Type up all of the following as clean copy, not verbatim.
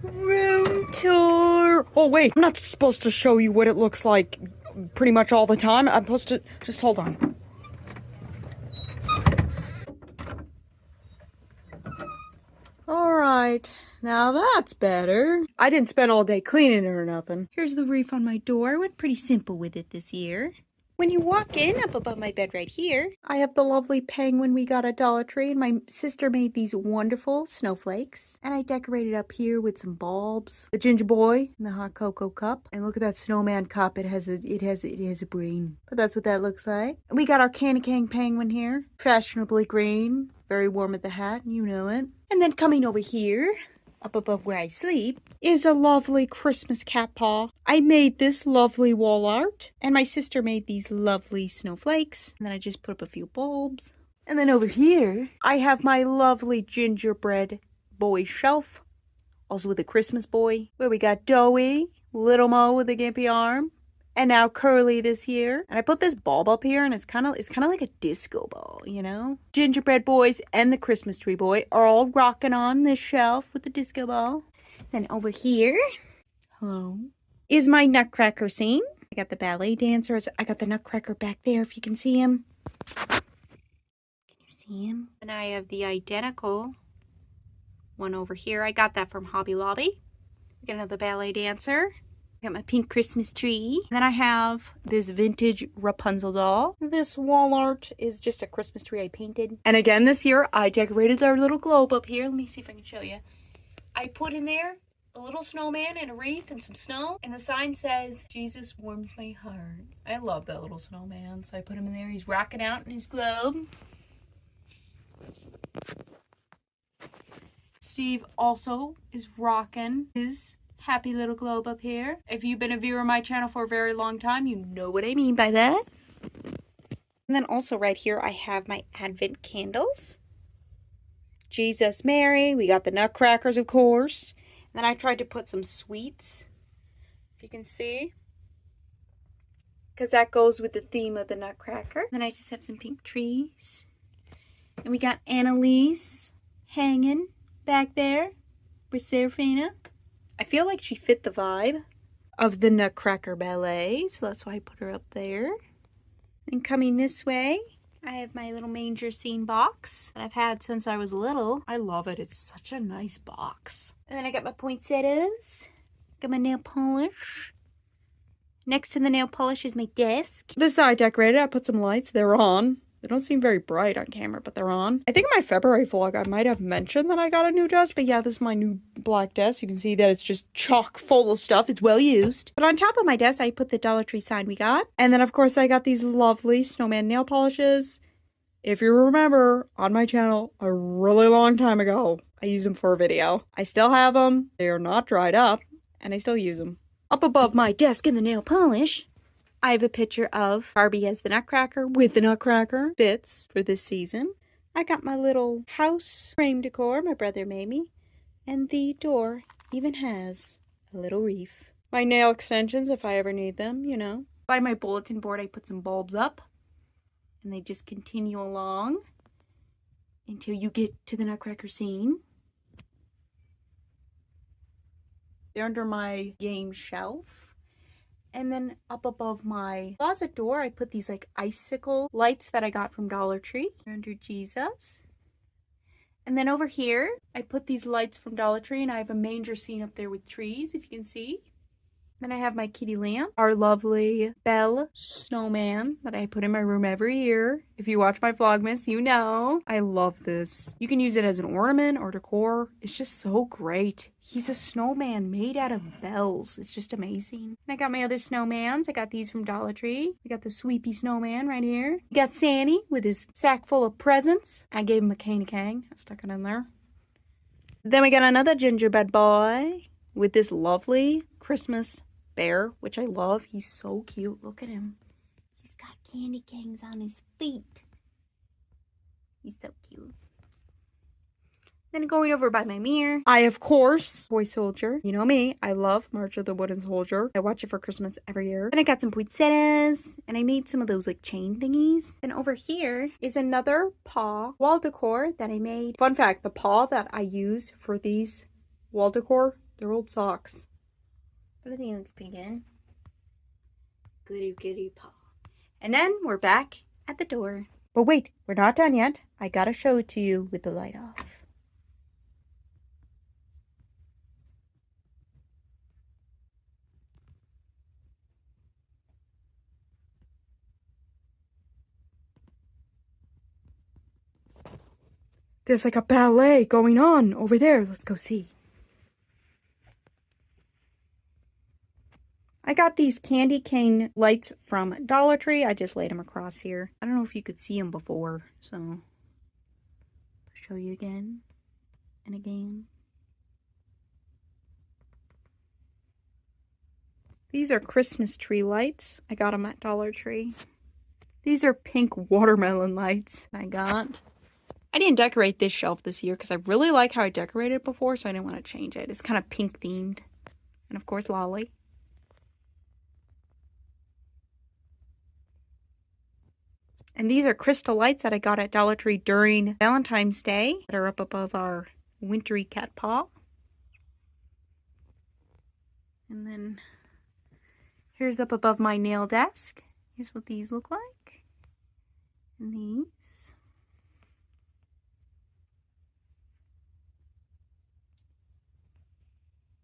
Room tour. Oh, wait. I'm not supposed to show you what it looks like pretty much all the time. I'm supposed to... Just hold on. Alright. Now that's better. I didn't spend all day cleaning it or nothing. Here's the reef on my door. I went pretty simple with it this year. When you walk in, up above my bed right here, I have the lovely penguin we got at Dollar Tree, and my sister made these wonderful snowflakes. And I decorated up here with some bulbs, the ginger boy, and the hot cocoa cup. And look at that snowman cup. It has a brain. But that's what that looks like. And we got our Candy Cane penguin here, fashionably green, very warm at the hat, you know it. And then coming over here, up above where I sleep, is a lovely Christmas cat paw. I made this lovely wall art, and my sister made these lovely snowflakes. And then I just put up a few bulbs. And then over here, I have my lovely gingerbread boy shelf, also with a Christmas boy, where we got Doughy, Little Mo with a gimpy arm, and now Curly this year. And I put this bulb up here, and it's kind of like a disco ball, you know? Gingerbread boys and the Christmas tree boy are all rocking on this shelf with the disco ball. Then over here, hello, is my Nutcracker scene. I got the ballet dancers. I got the Nutcracker back there, if you can see him. Can you see him? And I have the identical one over here. I got that from Hobby Lobby. I got another ballet dancer. I got my pink Christmas tree. And then I have this vintage Rapunzel doll. This wall art is just a Christmas tree I painted. And again this year, I decorated our little globe up here. Let me see if I can show you. I put in there a little snowman and a wreath and some snow. And the sign says, Jesus warms my heart. I love that little snowman. So I put him in there. He's rocking out in his globe. Steve also is rocking his happy little globe up here. If you've been a viewer of my channel for a very long time, you know what I mean by that. And then also right here, I have my Advent candles. Jesus, Mary, we got the Nutcrackers, of course. And then I tried to put some sweets, if you can see, because that goes with the theme of the Nutcracker. Then I just have some pink trees. And we got Annalise hanging back there with Seraphina. I feel like she fit the vibe of the Nutcracker Ballet, so that's why I put her up there. And coming this way, I have my little manger scene box that I've had since I was little. I love it. It's such a nice box. And then I got my poinsettias. Got my nail polish. Next to the nail polish is my desk. This side decorated. I put some lights. They're on. They don't seem very bright on camera, but they're on. I think in my February vlog, I might have mentioned that I got a new desk, but yeah, this is my new black desk. You can see that it's just chock full of stuff. It's well used. But on top of my desk, I put the Dollar Tree sign we got. And then, of course, I got these lovely snowman nail polishes. If you remember, on my channel, a really long time ago, I used them for a video. I still have them. They are not dried up, and I still use them. Up above my desk in the nail polish, I have a picture of Barbie as the Nutcracker with the Nutcracker. Fits for this season. I got my little house frame decor my brother made me. And the door even has a little wreath. My nail extensions if I ever need them, you know. By my bulletin board I put some bulbs up. And they just continue along until you get to the Nutcracker scene. They're under my game shelf. And then up above my closet door, I put these like icicle lights that I got from Dollar Tree. They're under Jesus. And then over here, I put these lights from Dollar Tree, and I have a manger scene up there with trees, if you can see. Then I have my kitty lamp, our lovely Belle snowman that I put in my room every year. If you watch my Vlogmas, you know. I love this. You can use it as an ornament or decor. It's just so great. He's a snowman made out of bells. It's just amazing. And I got my other snowmans. I got these from Dollar Tree. We got the Sweepy snowman right here. We got Sandy with his sack full of presents. I gave him a candy cane. I stuck it in there. Then we got another gingerbread boy with this lovely Christmas bear, which I love. He's so cute. Look at him. He's got candy canes on his feet. He's so cute. Then going over by my mirror, I, of course, Toy Soldier. You know me. I love March of the Wooden Soldier. I watch it for Christmas every year. Then I got some poinsettias, and I made some of those, like, chain thingies. And over here is another paw wall decor that I made. Fun fact, the paw that I used for these wall decor They're old socks. But I think it looks pretty good. Glitty glitty paw. And then we're back at the door. But wait, we're not done yet. I gotta show it to you with the light off. There's like a ballet going on over there. Let's go see. I got these candy cane lights from Dollar Tree. I just laid them across here. I don't know if you could see them before, so I'll show you again and again. These are Christmas tree lights. I got them at Dollar Tree. These are pink watermelon lights I got. I didn't decorate this shelf this year because I really like how I decorated it before, so I didn't want to change it. It's kind of pink themed. And of course, Lolly. And these are crystal lights that I got at Dollar Tree during Valentine's Day that are up above our wintry cat paw. And then here's up above my nail desk. Here's what these look like. And these.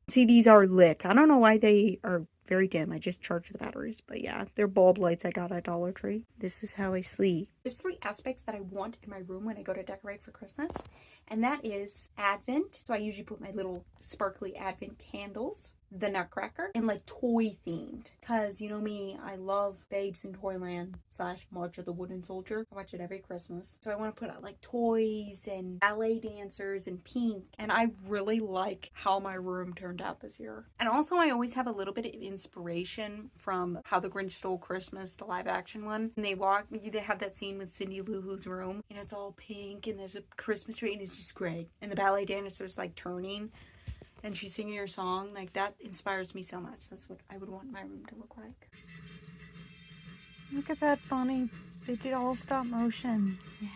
See, these are lit. I don't know why they are very dim. I just charged the batteries. But yeah, they're bulb lights I got at Dollar Tree. This is how I sleep. There's 3 aspects that I want in my room when I go to decorate for Christmas. And that is Advent. So I usually put my little sparkly Advent candles, the Nutcracker, and like toy themed. Because you know me, I love Babes in Toyland / March of the Wooden Soldier. I watch it every Christmas. So I want to put out like toys and ballet dancers and pink. And I really like how my room turned out this year. And also I always have a little bit of inspiration from How the Grinch Stole Christmas, the live action one. And they have that scene with Cindy Lou Who's room and it's all pink and there's a Christmas tree and it's just great. And the ballet dancer's like turning and she's singing her song. Like, that inspires me so much. That's what I would want my room to look like. Look at that funny. They did all stop motion. Yeah.